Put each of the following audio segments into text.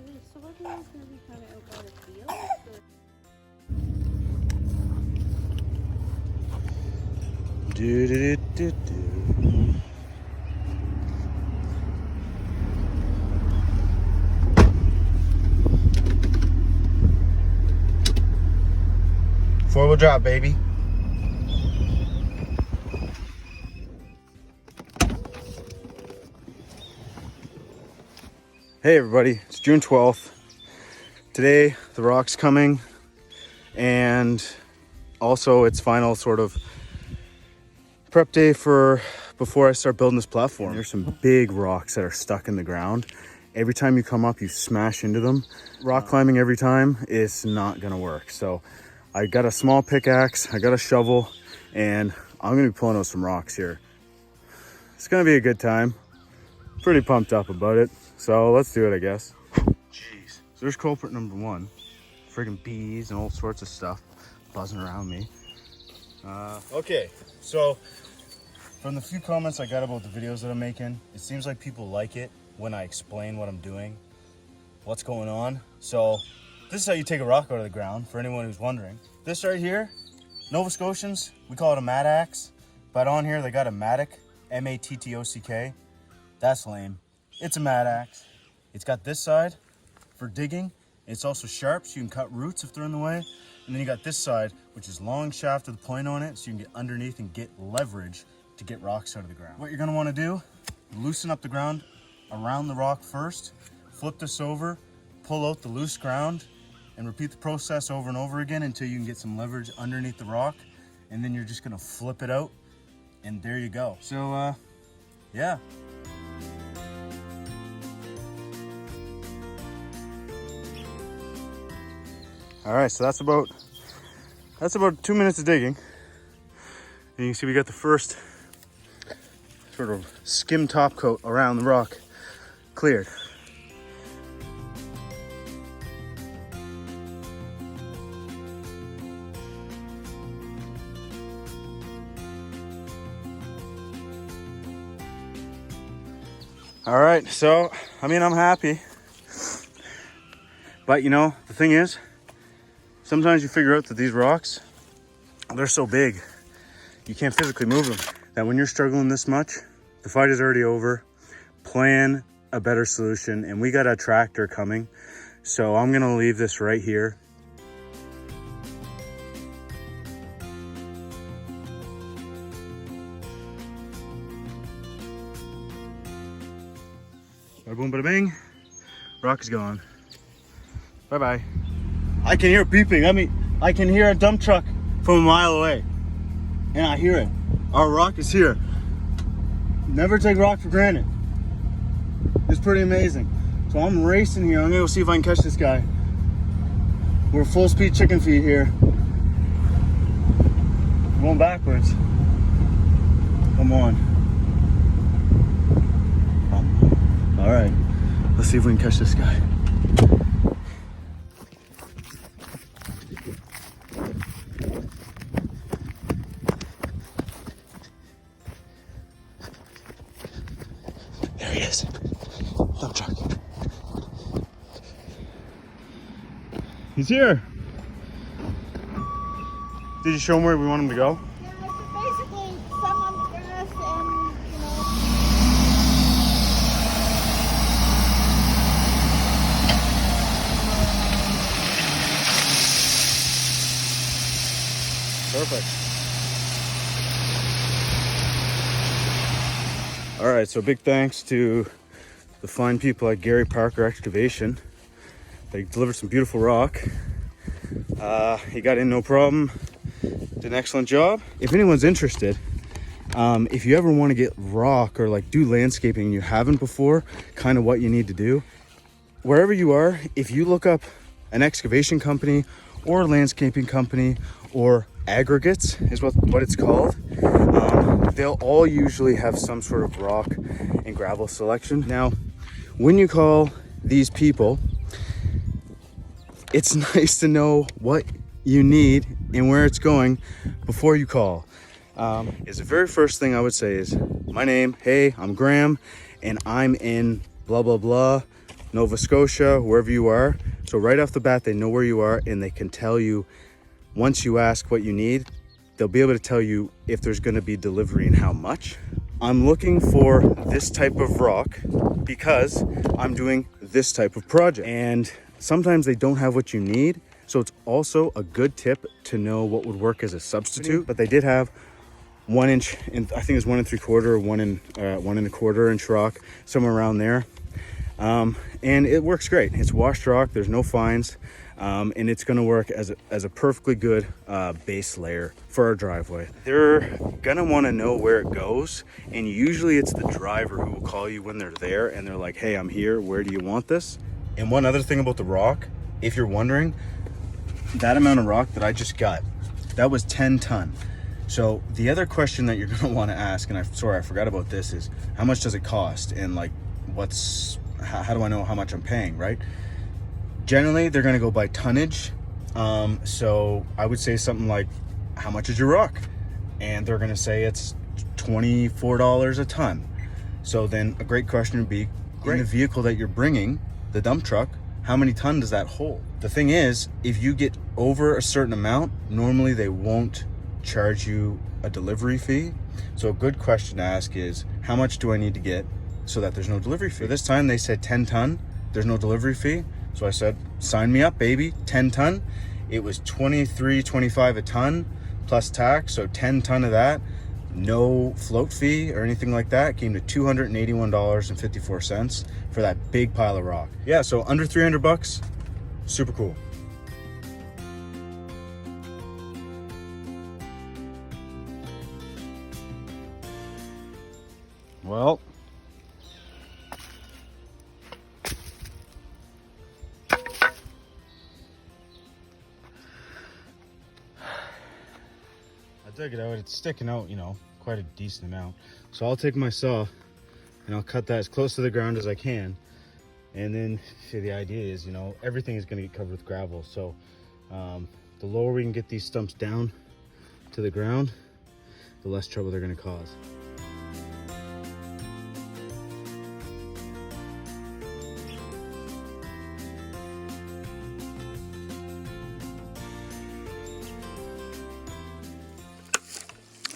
So what do you guys gonna be kind of out by the field? Do do do do do. Four-wheel drive, baby. Hey everybody, it's June 12th. Today the rock's coming, and also it's final sort of prep day for before I start building this platform. And there's some big rocks that are stuck in the ground. Every time you come up, you smash into them. Rock climbing every time is not gonna work. So I got a small pickaxe, I got a shovel, and I'm gonna be pulling out some rocks here. It's gonna be a good time. Pretty pumped up about it. So let's do it, I guess. Jeez. So there's culprit number one. Friggin' bees and all sorts of stuff buzzing around me. Okay, so from the few comments I got about the videos that I'm making, it seems like people like it when I explain what I'm doing, what's going on. So this is how you take a rock out of the ground, for anyone who's wondering. This right here, Nova Scotians, we call it a mat axe, but on here they got a mattock, M-A-T-T-O-C-K. That's lame. It's a mat axe. It's got this side for digging. It's also sharp, so you can cut roots if they're in the way. And then you got this side, which is long shaft with a point on it, so you can get underneath and get leverage to get rocks out of the ground. What you're gonna wanna do, loosen up the ground around the rock first, flip this over, pull out the loose ground, and repeat the process over and over again until you can get some leverage underneath the rock. And then you're just gonna flip it out, and there you go. So, yeah. All right, so that's about 2 minutes of digging. And you can see we got the first sort of skim top coat around the rock cleared. All right, so, I mean, I'm happy. But you know, the thing is, sometimes you figure out that these rocks, they're so big, you can't physically move them. That when you're struggling this much, the fight is already over. Plan a better solution, and we got a tractor coming. So I'm gonna leave this right here. Bada boom, bada bing. Rock is gone. Bye-bye. I can hear beeping. I mean, I can hear a dump truck from a mile away. And I hear it. Our rock is here. Never take rock for granted. It's pretty amazing. So I'm racing here. I'm gonna go see if I can catch this guy. We're full speed chicken feed here. Going backwards. Come on. All right. Let's see if we can catch this guy. There he is. Dump truck. He's here. Did you show him where we want him to go? Yeah, so basically some on the grass and, Perfect. All right, so big thanks to the fine people at Gary Parker Excavation. They delivered some beautiful rock. He got in no problem. Did an excellent job. If anyone's interested, if you ever want to get rock or like do landscaping and you haven't before, kind of what you need to do, wherever you are, if you look up an excavation company or a landscaping company or aggregates is what it's called, they'll all usually have some sort of rock and gravel selection. Now, when you call these people, it's nice to know what you need and where it's going before you call. Is the very first thing I would say is, my name, hey, I'm Graham, and I'm in blah, blah, blah. Nova Scotia, wherever you are. So right off the bat, they know where you are, and they can tell you, once you ask what you need, they'll be able to tell you if there's going to be delivery and how much. I'm looking for this type of rock because I'm doing this type of project, and sometimes they don't have what you need. So it's also a good tip to know what would work as a substitute. But they did have 1 inch, and I think it was 1 3/4 or 1 1 1/4 inch rock, somewhere around there. And it works great. It's washed rock, there's no fines, and it's gonna work as a perfectly good base layer for our driveway. They're gonna wanna know where it goes, and usually it's the driver who will call you when they're there and they're like, hey, I'm here, where do you want this? And one other thing about the rock, if you're wondering, that amount of rock that I just got, that was 10 ton. So the other question that you're gonna wanna ask, and sorry, I forgot about this, is how much does it cost? And like, how do I know how much I'm paying, right? Generally, they're gonna go by tonnage. So I would say something like, how much is your rock? And they're gonna say it's $24 a ton. So then a great question would be, in the vehicle that you're bringing, the dump truck, how many ton does that hold? The thing is, if you get over a certain amount, normally they won't charge you a delivery fee. So a good question to ask is, how much do I need to get so that there's no delivery fee? This time they said 10 ton, there's no delivery fee. So I said, sign me up, baby, 10 ton. It was $23.25 a ton plus tax, so 10 ton of that, no float fee or anything like that, came to $281.54 for that big pile of rock. Yeah, so under 300 bucks, super cool. Well, I dug it out. It's sticking out, you know, quite a decent amount. So I'll take my saw and I'll cut that as close to the ground as I can. And then, see, the idea is, you know, everything is going to get covered with gravel. So the lower we can get these stumps down to the ground, the less trouble they're going to cause.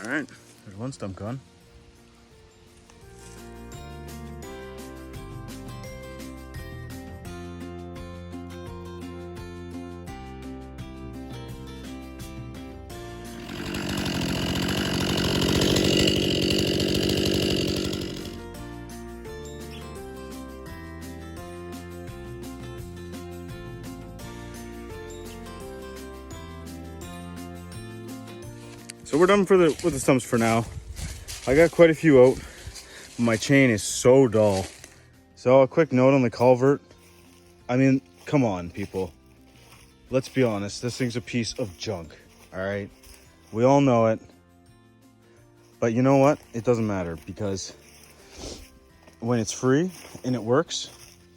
All right, there's one stump gone. So we're done with the stumps for now. I got quite a few out, but my chain is so dull. So a quick note on the culvert. I mean, come on, people. Let's be honest, this thing's a piece of junk, all right? We all know it. But you know what? It doesn't matter, because when it's free and it works,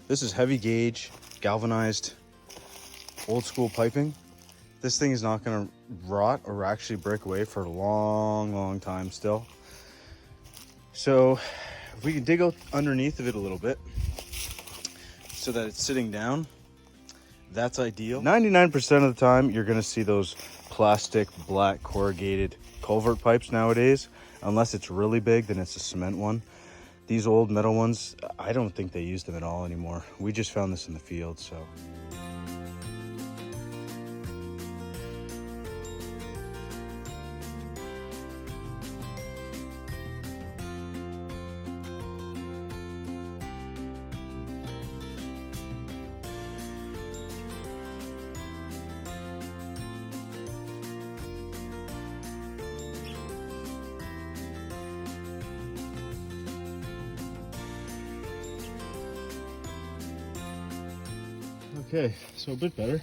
this is heavy gauge, galvanized, old school piping. This thing is not gonna rot or actually break away for a long, long time still. So if we can dig out underneath of it a little bit so that it's sitting down, that's ideal. 99% of the time, you're gonna see those plastic black corrugated culvert pipes nowadays. Unless it's really big, then it's a cement one. These old metal ones, I don't think they use them at all anymore. We just found this in the field, so. Okay, so a bit better.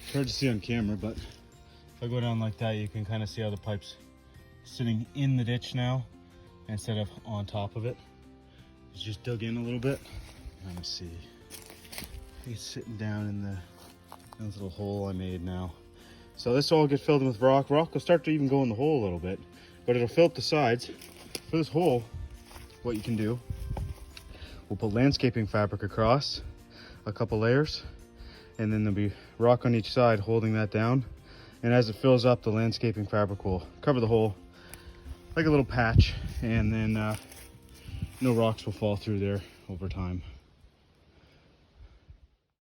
It's hard to see on camera, but if I go down like that, you can kind of see how the pipe's sitting in the ditch now instead of on top of it. It's just dug in a little bit. Let me see. It's sitting down in this little hole I made now. So this will all get filled in with rock. Rock will start to even go in the hole a little bit, but it'll fill up the sides. For this hole, what you can do, we'll put landscaping fabric across, a couple layers, and then there'll be rock on each side holding that down. And as it fills up, the landscaping fabric will cover the hole like a little patch, and then no rocks will fall through there over time.